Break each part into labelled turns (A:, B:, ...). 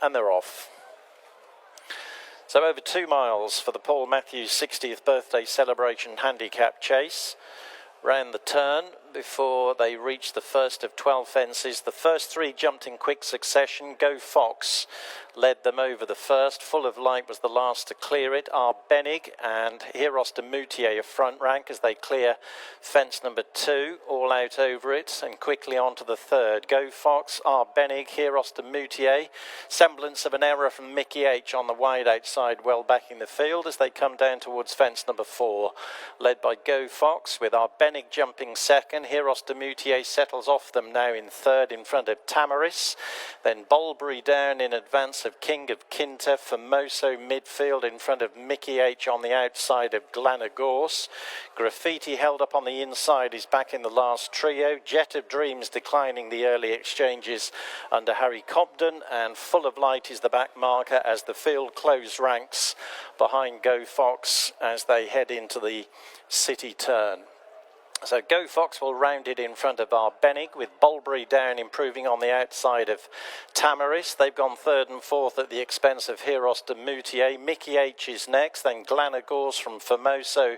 A: and they're off. So over 2 miles for the Paul Matthews 60th birthday celebration handicap chase. Round the turn before they reached the first of 12 fences. The first 3 jumped in quick succession. Go Fox led them over the first. Full of Light was the last to clear it. Arbenig and Heros de Moutier a front rank as they clear fence number 2. All out over it and quickly on to the third. Go Fox, Arbenig, Heros de Moutier. Semblance of an error from Mickey H on the wide outside, well back in the field as they come down towards fence number 4. Led by Go Fox with Arbenig jumping second. Heros de Moutier settles off them now in third in front of Tamaris. Then Bulbury down in advance of King of Kinter. Formoso midfield in front of Mickey H on the outside of Glanagorse. Graffiti held up on the inside is back in the last trio. Jet of Dreams declining the early exchanges under Harry Cobden, and Full of Light is the back marker as the field close ranks behind Go Fox as they head into the city turn. So Go Fox will round it in front of Arbenig with Bulbury down improving on the outside of Tamaris. They've gone third and fourth at the expense of Heros de Moutier. Mickey H is next, then Glanagorse from Formoso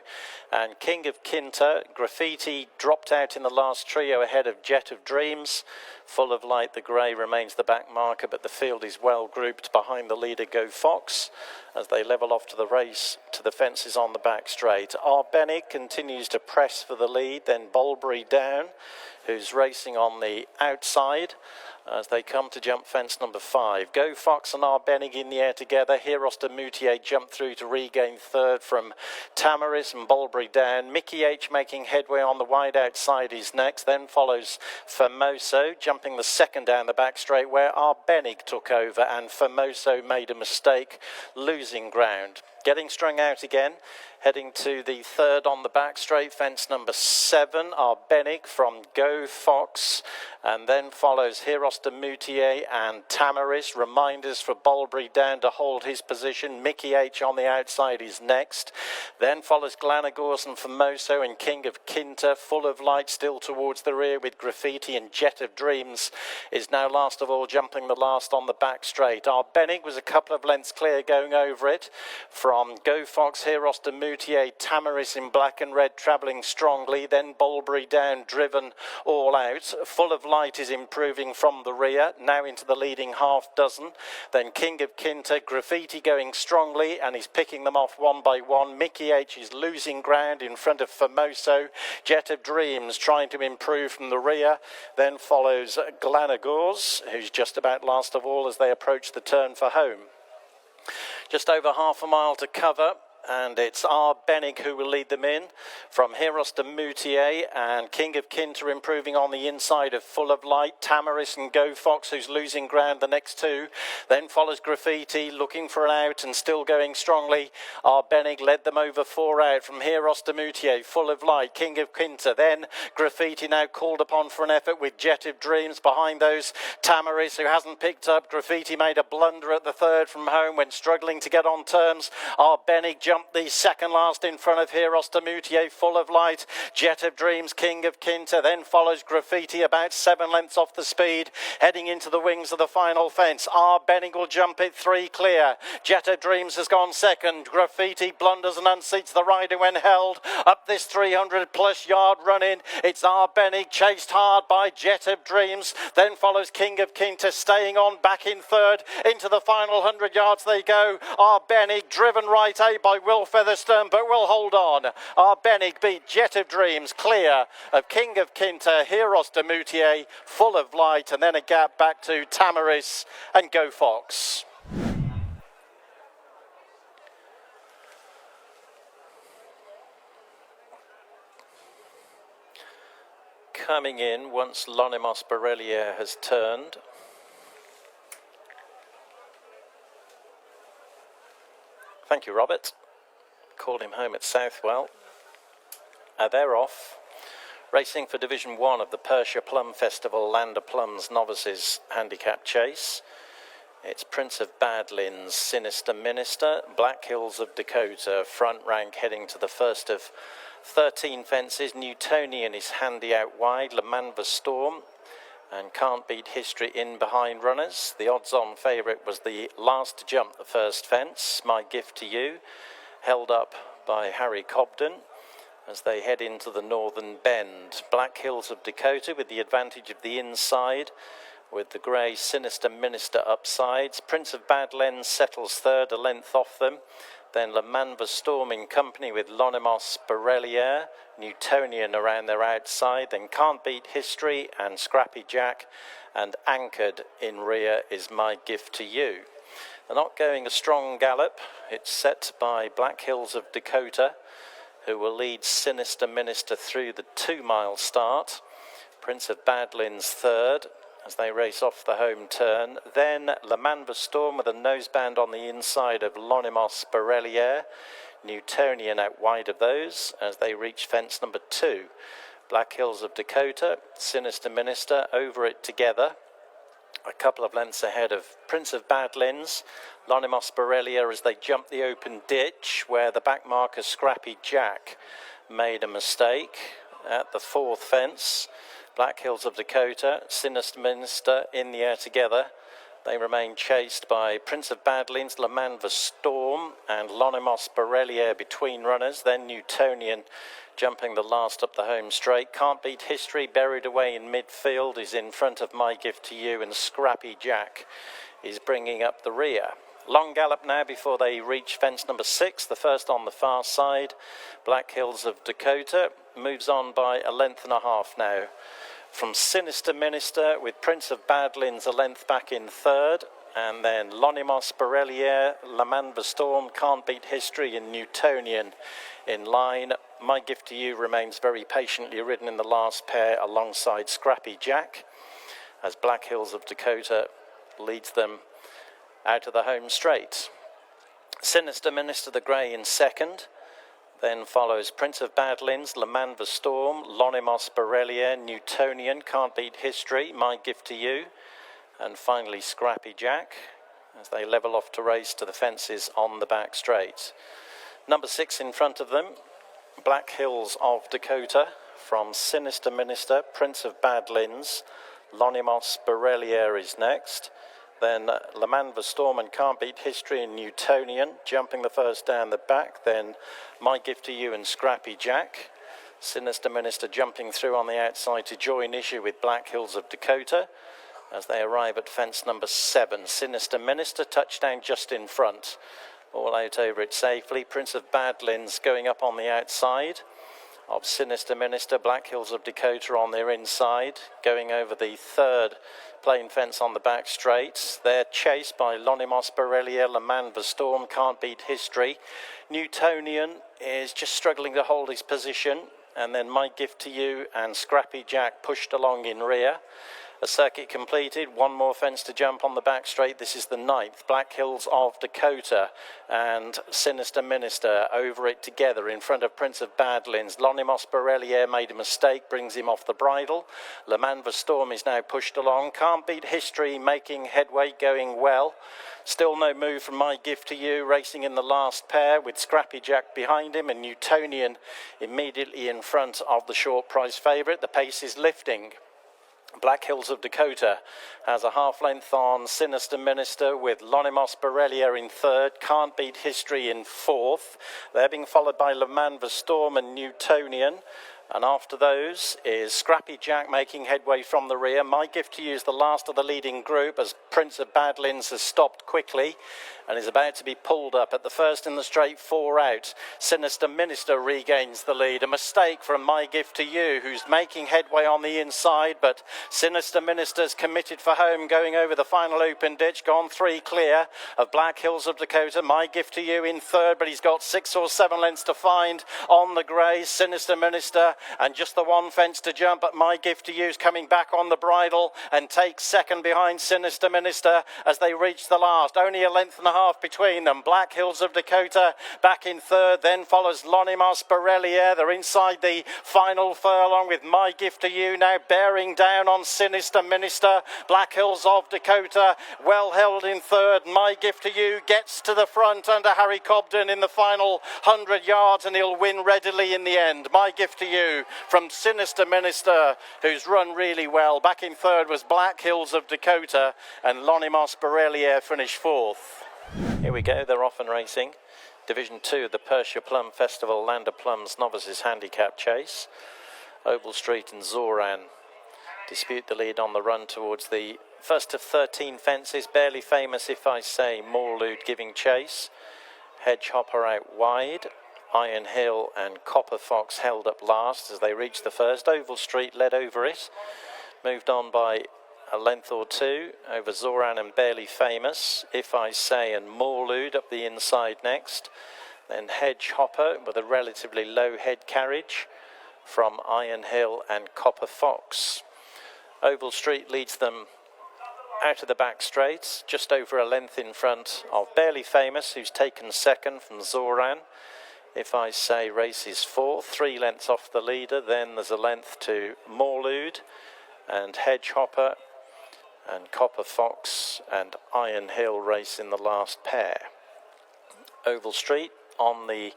A: and King of Kinter. Graffiti dropped out in the last trio ahead of Jet of Dreams. Full of Light, the grey, remains the back marker, but the field is well grouped behind the leader Go Fox as they level off to the race to the fences on the back straight. Arbenig continues to press for the lead, then Bulbury down, who's racing on the outside as they come to jump fence number 5. Go Fox and Arbenig in the air together. Heros de Moutier jumped through to regain third from Tamaris and Bulbury down. Mickey H making headway on the wide outside is next. Then follows Formoso, jumping the second down the back straight where Arbenig took over and Formoso made a mistake, losing ground. Getting strung out again, heading to the third on the back straight, fence number 7, Arbenig from Go Fox, and then follows Heros de Moutier and Tamaris. Reminders for Bulbury down to hold his position. Mickey H on the outside is next. Then follows Glanagorse and Formoso and King of Kinter. Full of Light still towards the rear with Graffiti, and Jet of Dreams is now last of all, jumping the last on the back straight. Arbenig was a couple of lengths clear going over it from Go Fox, Heros de Moutier, Tamaris in black and red travelling strongly. Then Bulbury down, driven all out. Full of Light is improving from the rear, now into the leading half dozen. Then King of Kinter, Graffiti going strongly and he's picking them off one by one. Mickey H is losing ground in front of Formoso. Jet of Dreams trying to improve from the rear. Then follows Glanagorse, who's just about last of all as they approach the turn for home. Just over half a mile to cover, and it's Arbenig who will lead them in from Heros de Moutier and King of Kinter improving on the inside of Full of Light. Tamaris and Go Fox, who's losing ground, the next two. Then follows Graffiti looking for an out and still going strongly. Arbenig led them over 4 out from Heros de Moutier, Full of Light, King of Kinter. Then Graffiti now called upon for an effort with Jet of Dreams behind those. Tamaris, who hasn't picked up. Graffiti made a blunder at the third from home when struggling to get on terms. Arbenig jumped the second last in front of Heros de Moutier, Full of Light, Jet of Dreams, King of Kinter. Then follows Graffiti about 7 lengths off the speed, heading into the wings of the final fence. Arbenig will jump it 3 clear. Jet of Dreams has gone second. Graffiti blunders and unseats the rider when held up this 300 plus yard run in. It's Arbenig chased hard by Jet of Dreams. Then follows King of Kinter staying on back in third. Into the final 100 yards they go. Arbenig driven right A by Will Featherstone, but will hold on. Arbenig beat Jet of Dreams clear of King of Kinter, Heros de Moutier, Full of Light, and then a gap back to Tamaris and Go Fox. Coming in once Lonimos Borrelier has turned. Thank you, Robert. Called him home at Southwell. They're off. Racing for Division 1 of the Persia Plum Festival, Land of Plums Novices Handicap Chase. It's Prince of Badlands, Sinister Minister, Black Hills of Dakota, front rank heading to the first of 13 fences. Newtonian is handy out wide, Le Manva Storm, and Can't Beat History in behind runners. The odds-on favourite was the last to jump the first fence, My Gift to You, held up by Harry Cobden as they head into the northern bend. Black Hills of Dakota with the advantage of the inside, with the grey Sinister Minister upsides. Prince of Badlands settles third, a length off them. Then Le Manva Storm in company with Lonimos Borrelier, Newtonian around their outside. Then Can't Beat History and Scrappy Jack, and anchored in rear is My Gift to You. They're not going a strong gallop. It's set by Black Hills of Dakota, who will lead Sinister Minister through the 2-mile start. Prince of Badlands third as they race off the home turn. Then Le Manva Storm with a noseband on the inside of Lonimos Borrelier. Newtonian out wide of those as they reach fence number 2. Black Hills of Dakota, Sinister Minister over it together, a couple of lengths ahead of Prince of Badlands. Lonimos Borrelier as they jump the open ditch where the back marker Scrappy Jack made a mistake at the 4th fence. Black Hills of Dakota, Sinister Minister in the air together. They remain chased by Prince of Badlands, Le Manva Storm and Lonimos Borrelier between runners. Then Newtonian jumping the last up the home straight. Can't Beat History buried away in midfield is in front of My Gift to You, and Scrappy Jack is bringing up the rear. Long gallop now before they reach fence number 6, the first on the far side. Black Hills of Dakota moves on by a length and a half now from Sinister Minister, with Prince of Badlands a length back in third, and then Lonimos Borrelier, Le Manva Storm, Can't Beat History and Newtonian in line. My Gift to You remains very patiently ridden in the last pair alongside Scrappy Jack as Black Hills of Dakota leads them out of the home straight. Sinister Minister the grey in second. Then follows Prince of Badlands, Le Manva Storm, Lonimos Borrelier, Newtonian, Can't Beat History, My Gift to You, and finally Scrappy Jack as they level off to race to the fences on the back straight. Number 6 in front of them, Black Hills of Dakota, from Sinister Minister, Prince of Badlands, Lonimos Borrelier is next. Then Le Manva Storm and Can't Beat History and Newtonian jumping the first down the back. Then My Gift to You and Scrappy Jack. Sinister Minister jumping through on the outside to join issue with Black Hills of Dakota as they arrive at fence number 7. Sinister Minister touchdown just in front, all out over it safely. Prince of Badlands going up on the outside of Sinister Minister. Black Hills of Dakota on their inside, going over the 3rd plain fence on the back straight. They're chased by Lonimos Borrelier, Le Manva Storm, Can't Beat History. Newtonian is just struggling to hold his position, and then My Gift to You and Scrappy Jack pushed along in rear. A circuit completed, one more fence to jump on the back straight. This is the 9th. Black Hills of Dakota and Sinister Minister over it together in front of Prince of Badlands. Lonimos Borrelier made a mistake, brings him off the bridle. Le Manva Storm is now pushed along. Can't Beat History making headway, going well. Still no move from My Gift to You, racing in the last pair with Scrappy Jack behind him and Newtonian immediately in front of the short price favourite. The pace is lifting. Black Hills of Dakota has a half length on Sinister Minister with Lonimos Borrelier in 3rd, Can't Beat History in 4th. They're being followed by Le Manva Storm and Newtonian. And after those is Scrappy Jack making headway from the rear. My Gift to You is the last of the leading group as Prince of Badlands has stopped quickly and is about to be pulled up. At the first in the straight, 4 out. Sinister Minister regains the lead. A mistake from My Gift to You, who's making headway on the inside, but Sinister Minister's committed for home, going over the final open ditch, gone 3 clear of Black Hills of Dakota. My Gift to You in 3rd, but he's got 6 or 7 lengths to find on the grey. Sinister Minister and just the 1 fence to jump, but My Gift to You's coming back on the bridle and takes 2nd behind Sinister Minister as they reach the last. Only a length and a half between them. Black Hills of Dakota back in 3rd, then follows Lonimos Borrelier. They're inside the final furlong with My Gift to You now bearing down on Sinister Minister. Black Hills of Dakota well held in 3rd. My Gift to You gets to the front under Harry Cobden in the final 100 yards and he'll win readily in the end. My Gift to You Tue from Sinister Minister, who's run really well. Back in third was Black Hills of Dakota, and Lonimos Borrelier finished fourth. Here we go, they're off and racing. Division 2 of the Persia Plum Festival, Land of Plums Novices Handicap Chase. Oval Street and Zoran dispute the lead on the run towards the first of 13 fences. Barely Famous, If I Say, Morlude giving chase. Hedgehopper out wide. Iron Hill and Copper Fox held up last as they reached the first. Oval Street led over it. Moved on by a length or two over Zoran and Barely Famous. If I Say and Morlude up the inside next. Then Hedgehopper with a relatively low head carriage from Iron Hill and Copper Fox. Oval Street leads them out of the back straight, just over a length in front of Barely Famous, who's taken second from Zoran. If I Say races fourth, 3 lengths off the leader. Then there's a length to Morlude and Hedgehopper and Copper Fox and Iron Hill race in the last pair. Oval Street on the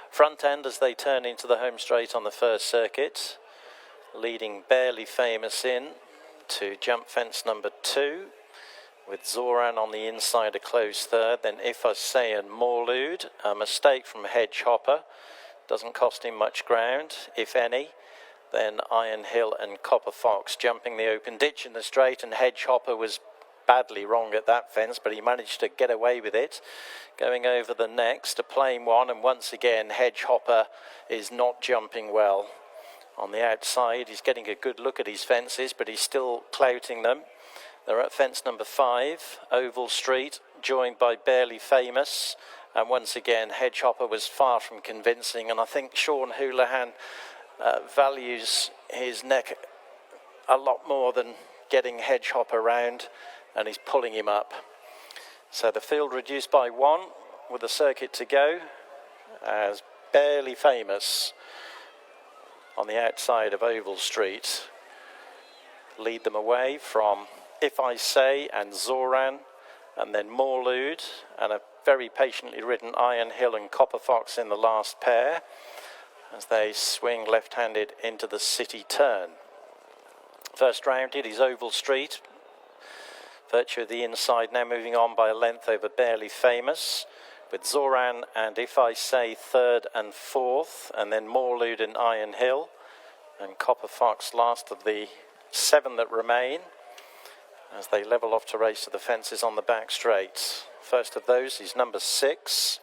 A: front end as they turn into the home straight on the first circuit, leading Barely Famous in to jump fence number 2, with Zoran on the inside a close third. Then If I Say and Morlude, a mistake from Hedgehopper, doesn't cost him much ground, if any. Then Iron Hill and Copper Fox jumping the open ditch in the straight, and Hedgehopper was badly wrong at that fence, but he managed to get away with it. Going over the next, a plain one, and once again Hedgehopper is not jumping well. On the outside, he's getting a good look at his fences, but he's still clouting them. They're at fence number 5, Oval Street, joined by Barely Famous, and once again Hedgehopper was far from convincing, and I think Sean Houlihan values his neck a lot more than getting Hedgehopper round, and he's pulling him up. So the field reduced by 1 with the circuit to go, as Barely Famous on the outside of Oval Street lead them away from If I Say and Zoran, and then Morlude and a very patiently ridden Iron Hill and Copper Fox in the last pair as they swing left-handed into the city turn. First rounded is Oval Street. Virtue of the inside now moving on by a length over Barely Famous, with Zoran and If I Say third and fourth, and then Morlude and Iron Hill, and Copper Fox last of the 7 that remain as they level off to race to the fences on the back straight. First of those is number 6,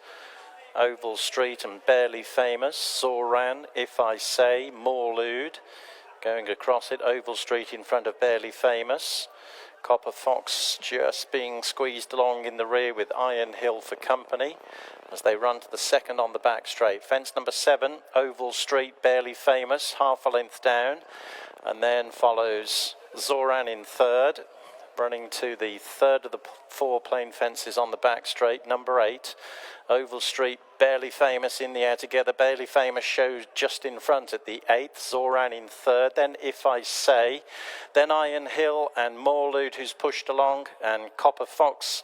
A: Oval Street and Barely Famous. Zoran, If I Say, Morlude going across it. Oval Street in front of Barely Famous. Copper Fox just being squeezed along in the rear with Iron Hill for company as they run to the second on the back straight. Fence number 7, Oval Street, Barely Famous, half a length down, and then follows Zoran in third, running to the third of the 4 plain fences on the back straight. Number 8, Oval Street, Barely Famous in the air together. Barely Famous shows just in front at the 8th. Zoran in third, then If I Say, then Iron Hill and Morlude, who's pushed along, and Copper Fox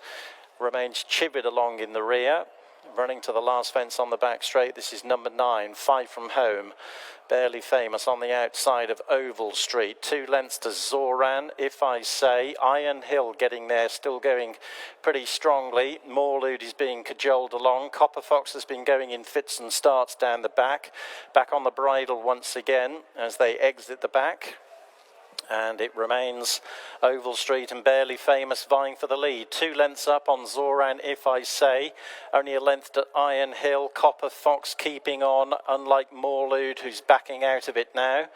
A: remains chivied along in the rear. Running to the last fence on the back straight, this is number 9, 5 from home. Barely Famous on the outside of Oval Street. 2 lengths to Zoran, If I Say. Iron Hill getting there, still going pretty strongly. Morlude is being cajoled along. Copper Fox has been going in fits and starts down the back. Back on the bridle once again as they exit the back. And it remains Oval Street and Barely Famous vying for the lead. 2 lengths up on Zoran, If I Say. Only a length to Iron Hill. Copper Fox keeping on, unlike Morlude, who's backing out of it now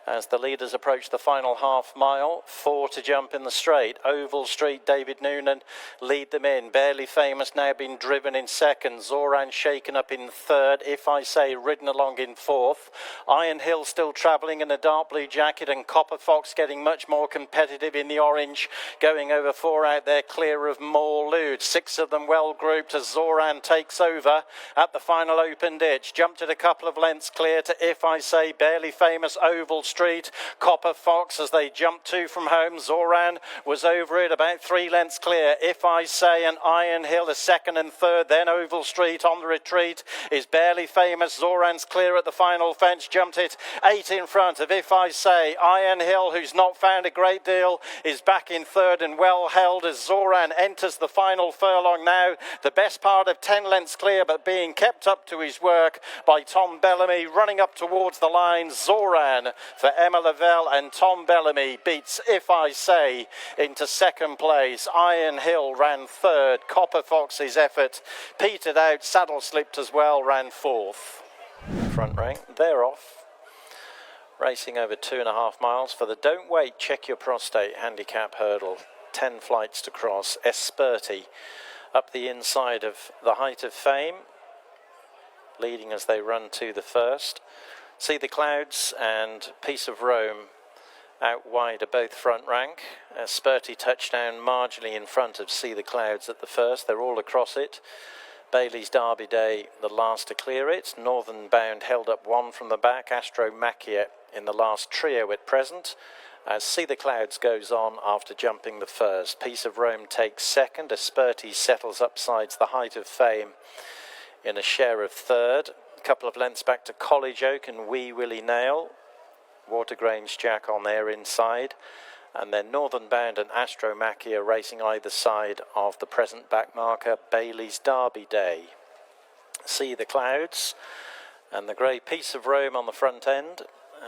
A: as the leaders approach the final half mile. 4 to jump in the straight. Oval Street, David Noonan lead them in. Barely Famous now been driven in second. Zoran shaken up in third. If I Say ridden along in fourth. Iron Hill still travelling in a dark blue jacket, and Copper Fox getting much more competitive in the orange, going over 4 out there, clear of more Lude. 6 of them well grouped as Zoran takes over at the final open ditch. Jumped it a couple of lengths clear to If I Say, Barely Famous, Oval Street, Copper Fox as they jumped 2 from home. Zoran was over it, about 3 lengths clear. If I Say and Iron Hill a second and third, then Oval Street on the retreat is Barely Famous. Zoran's clear at the final fence, jumped it 8 in front of If I Say. Iron Hill, who's not found a great deal, is back in third and well held as Zoran enters the final furlong now. The best part of 10 lengths clear, but being kept up to his work by Tom Bellamy, running up towards the line. Zoran for Emma Lavelle, and Tom Bellamy beats If I Say into second place. Iron Hill ran third. Copper Fox's effort petered out. Saddle Slipped as well, ran fourth. Front rank, they're off. Racing over 2.5 miles for the Don't Wait, Check Your Prostate handicap hurdle. 10 flights to cross. Esperti up the inside of the Height of Fame, leading as they run to the first. See the Clouds and Piece of Rome out wide are both front rank. Esperti touchdown marginally in front of See the Clouds at the first. They're all across it. Bailey's Derby Day the last to clear it. Northern Bound held up 1 from the back. Astro Machia in the last trio at present, as See the Clouds goes on after jumping the first. Piece of Rome takes second. Esperti settles upsides the Height of Fame in a share of third. A couple of lengths back to College Oak and Wee Willie Nail. Watergrange Jack on their inside. And then Northern Bound and Astro Machia racing either side of the present back marker, Bailey's Derby Day. See the Clouds and the grey Piece of Rome on the front end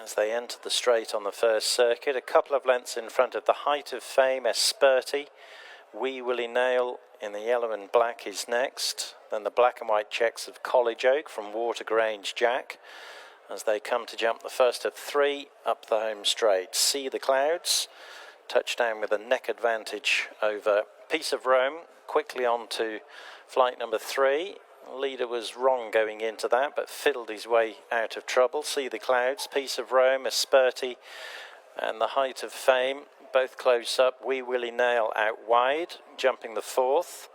A: as they enter the straight on the first circuit. A couple of lengths in front of the Height of Fame, Esperti. Wee Willie Nail in the yellow and black is next. Then the black and white checks of College Oak from Watergrange Jack as they come to jump the first of 3 up the home straight. See the Clouds, touchdown with a neck advantage over Piece of Rome, quickly on to flight number 3. Leader was wrong going into that, but fiddled his way out of trouble. See the Clouds, Piece of Rome, Esperti and the Height of Fame, both close up. Wee Willie Nail out wide, jumping the 4th.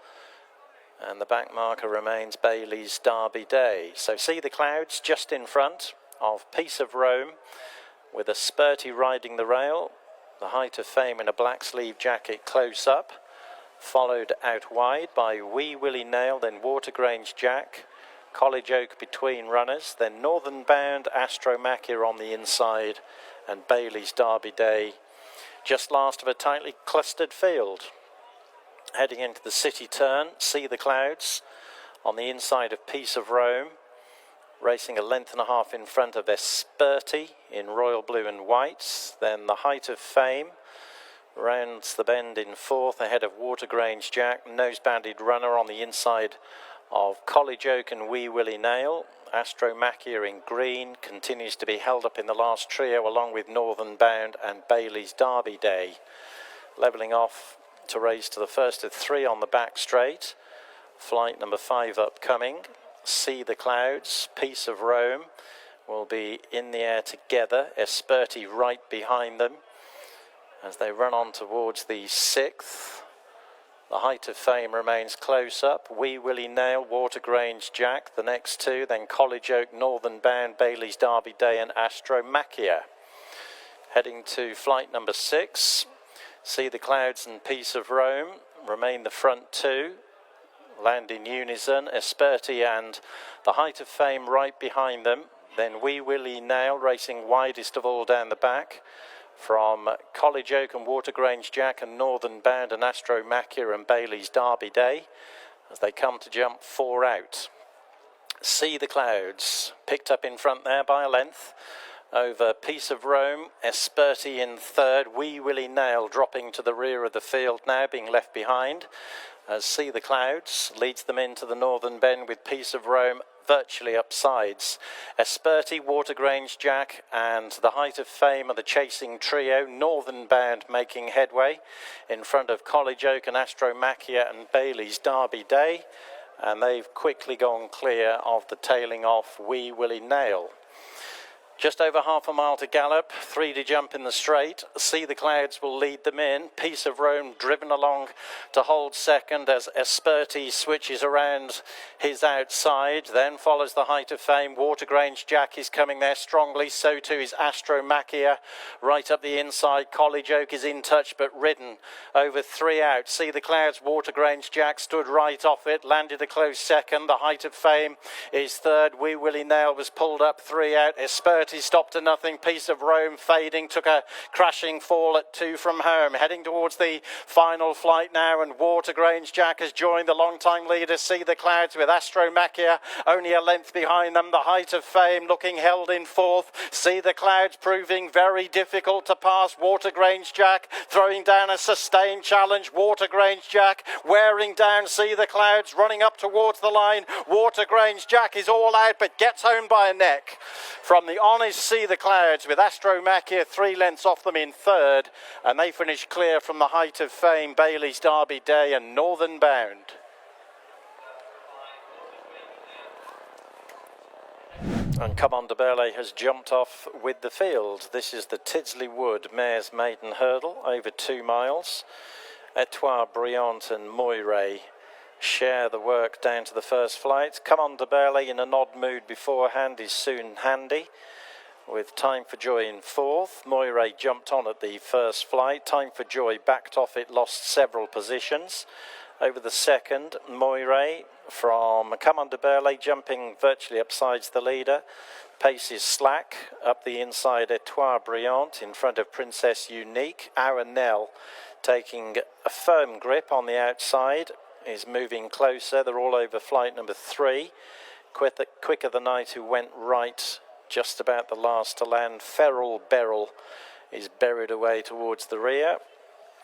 A: And the back marker remains Bailey's Derby Day. So See the Clouds just in front of Piece of Rome, with Esperti riding the rail. The Height of Fame in a black sleeve jacket close up, followed out wide by Wee Willie Nail, then Watergrange Jack, College Oak between runners, then Northern Bound, Astro Machia on the inside, and Bailey's Derby Day just last of a tightly clustered field. Heading into the city turn, See the Clouds on the inside of Piece of Rome, racing a length and a half in front of Esperti in royal blue and white. Then the Height of Fame rounds the bend in 4th ahead of Watergrange Jack, nose-banded runner on the inside of College Oak and Wee Willie Nail. Astro Machia in green continues to be held up in the last trio along with Northern Bound and Bailey's Derby Day. Levelling off to race to the first of 3 on the back straight. Flight number 5 upcoming. See the Clouds, Piece of Rome will be in the air together. Esperti right behind them as they run on towards the 6th. The Height of Fame remains close up. Wee Willie Nail, Watergrange Jack, the next 2. Then College Oak, Northern Bound, Bailey's Derby Day and Astro Machia. Heading to flight number 6. See the Clouds and Piece of Rome remain the front 2. Land in unison, Esperti and the Height of Fame right behind them. Then Wee Willie Nail racing widest of all down the back from College Oak and Watergrange Jack and Northern Bound and Astro Machia and Bailey's Derby Day as they come to jump 4 out. See the Clouds picked up in front there by a length over Piece of Rome, Esperti in 3rd, Wee Willie Nail dropping to the rear of the field now, being left behind as See the Clouds leads them into the Northern Bend with Piece of Rome virtually upsides. Esperti, Watergrange Jack and the Height of Fame are the chasing trio. Northern Bound making headway in front of College Oak and Astro Machia and Bailey's Derby Day, and they've quickly gone clear of the tailing off Wee Willie Nail. Just over half a mile to gallop, 3 to jump in the straight. See the Clouds will lead them in. Piece of Rome driven along to hold second as Esperti switches around his outside. Then follows the Height of Fame. Watergrange Jack is coming there strongly. So too is Astromachia right up the inside. College Oak is in touch but ridden over 3 out. See the Clouds, Watergrange Jack stood right off it, landed a close second. The Height of Fame is third. Wee Willie Nail was pulled up 3 out. Esperti stopped to nothing. Piece of Rome fading, took a crashing fall at 2 from home. Heading towards the final flight now, and Watergrange Jack has joined the long-time leader. See the Clouds with Astromachia only a length behind them. The Height of Fame looking held in fourth. See the Clouds proving very difficult to pass. Watergrange Jack throwing down a sustained challenge. Watergrange Jack wearing down See the Clouds, running up towards the line. Watergrange Jack is all out but gets home by a neck. From the honest See the Clouds with Astromachia 3 lengths off them in third, and they finish clear from the Height of Fame, Bailey's Derby Day and Northern Bound. And Come On de Burley has jumped off with the field. This is the Tidsley Wood Mares Maiden Hurdle over 2 miles. Etoile Briant and Moiray share the work down to the first flight. Come On de Burley in an odd mood beforehand is soon handy, with Time for Joy in fourth. Moiray jumped on at the first flight. Time for Joy backed off it, lost several positions. Over the second, Moiray from Come On de Burley jumping virtually upsides the leader. Pace is slack. Up the inside, Etoile Briant in front of Princess Unique. Our Nell taking a firm grip on the outside is moving closer. They're all over flight number 3. Quicker the Night, who went right just about the last to land. Feral Beryl is buried away towards the rear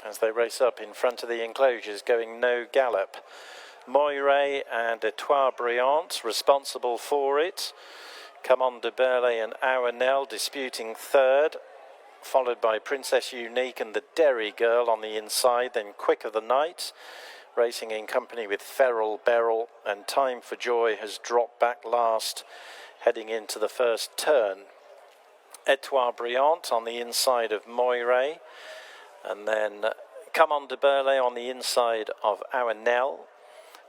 A: as they race up in front of the enclosures, going no gallop. Moiray and Etoile Briant responsible for it. Come On de Burley and Our Nell disputing third, followed by Princess Unique and the Derry Girl on the inside. Then Quicker the Night racing in company with Feral Beryl, and Time for Joy has dropped back last, heading into the first turn. Etoile Briant on the inside of Moiray, and then Come On de Burley on the inside of Our Nell.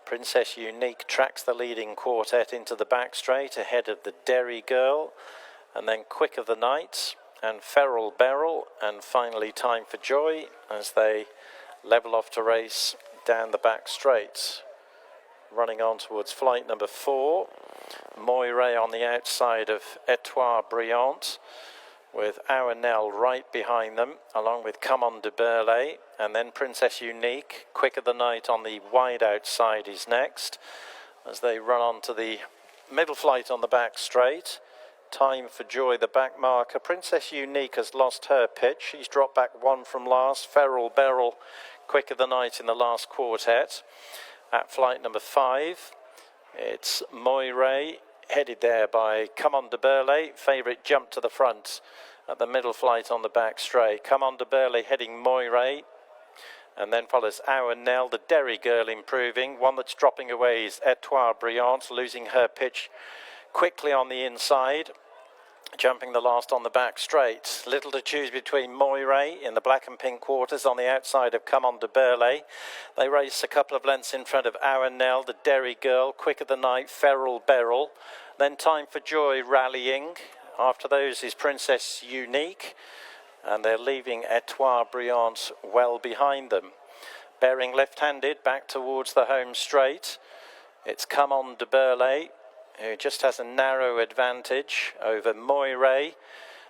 A: Princess Unique tracks the leading quartet into the back straight ahead of the Derry Girl, and then Quicker the Night and Feral Beryl, and finally Time for Joy as they level off to race down the back straight. Running on towards flight number 4, Moiray on the outside of Etoile Briant, with Our Nell right behind them, along with Come On de Burley, and then Princess Unique. Quicker the Night on the wide outside is next, as they run on to the middle flight on the back straight. Time for Joy, the back marker. Princess Unique has lost her pitch. She's dropped back 1 from last. Feral Beryl, Quicker the Night in the last quartet. At flight number 5, it's Moiray, headed there by Come On de Burley. Favourite jump to the front at the middle flight on the back straight. Come On de Burley heading Moiray, and then follows Our Nell, the Derry Girl improving. One that's dropping away is Etoile Briant, losing her pitch quickly on the inside, jumping the last on the back straight. Little to choose between Moiray in the black and pink quarters on the outside of Come On de Burley. They race a couple of lengths in front of Our Nell, the Derry Girl, Quicker the Night, Feral Beryl. Then Time for Joy rallying. After those is Princess Unique, and they're leaving Etoile Briant well behind them. Bearing left-handed back towards the home straight, it's Come On de Burley, who just has a narrow advantage over Moiray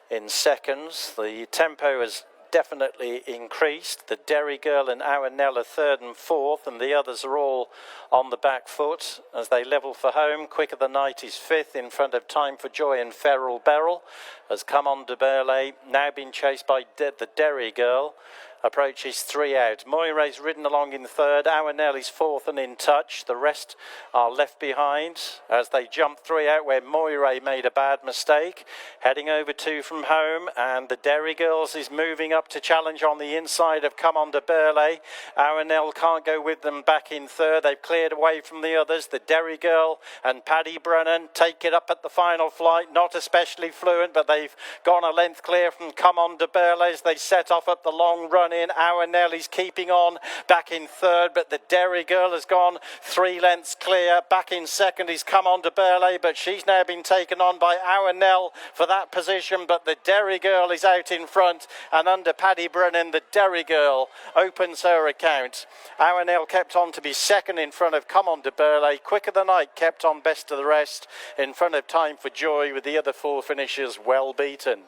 A: in seconds. The tempo has definitely increased. The Derry Girl and Our Nell are 3rd and 4th, and the others are all on the back foot as they level for home. Quicker the Night is 5th in front of Time for Joy and Feral Beryl, has Come On de Burley now been chased by the Derry Girl, approaches 3 out. Moiray's ridden along in third. Awanel is fourth and in touch. The rest are left behind as they jump 3 out where Moiray made a bad mistake. Heading over 2 from home, and the Derry Girls is moving up to challenge on the inside of Come On de Burley. Awanel can't go with them back in third. They've cleared away from the others. The Derry Girl and Paddy Brennan take it up at the final flight. Not especially fluent, but they've gone a length clear from Come On de Burley as they set off at the long run in. Awanel is keeping on back in third, but the Derry Girl has gone 3 lengths clear. Back in second is Come On de Burley, but she's now been taken on by Awanel for that position. But the Derry Girl is out in front, and under Paddy Brennan, the Derry Girl opens her account. Awanel kept on to be second in front of Come On de Burley. Quicker Than Night kept on best of the rest in front of Time for Joy, with the other 4 finishers well beaten.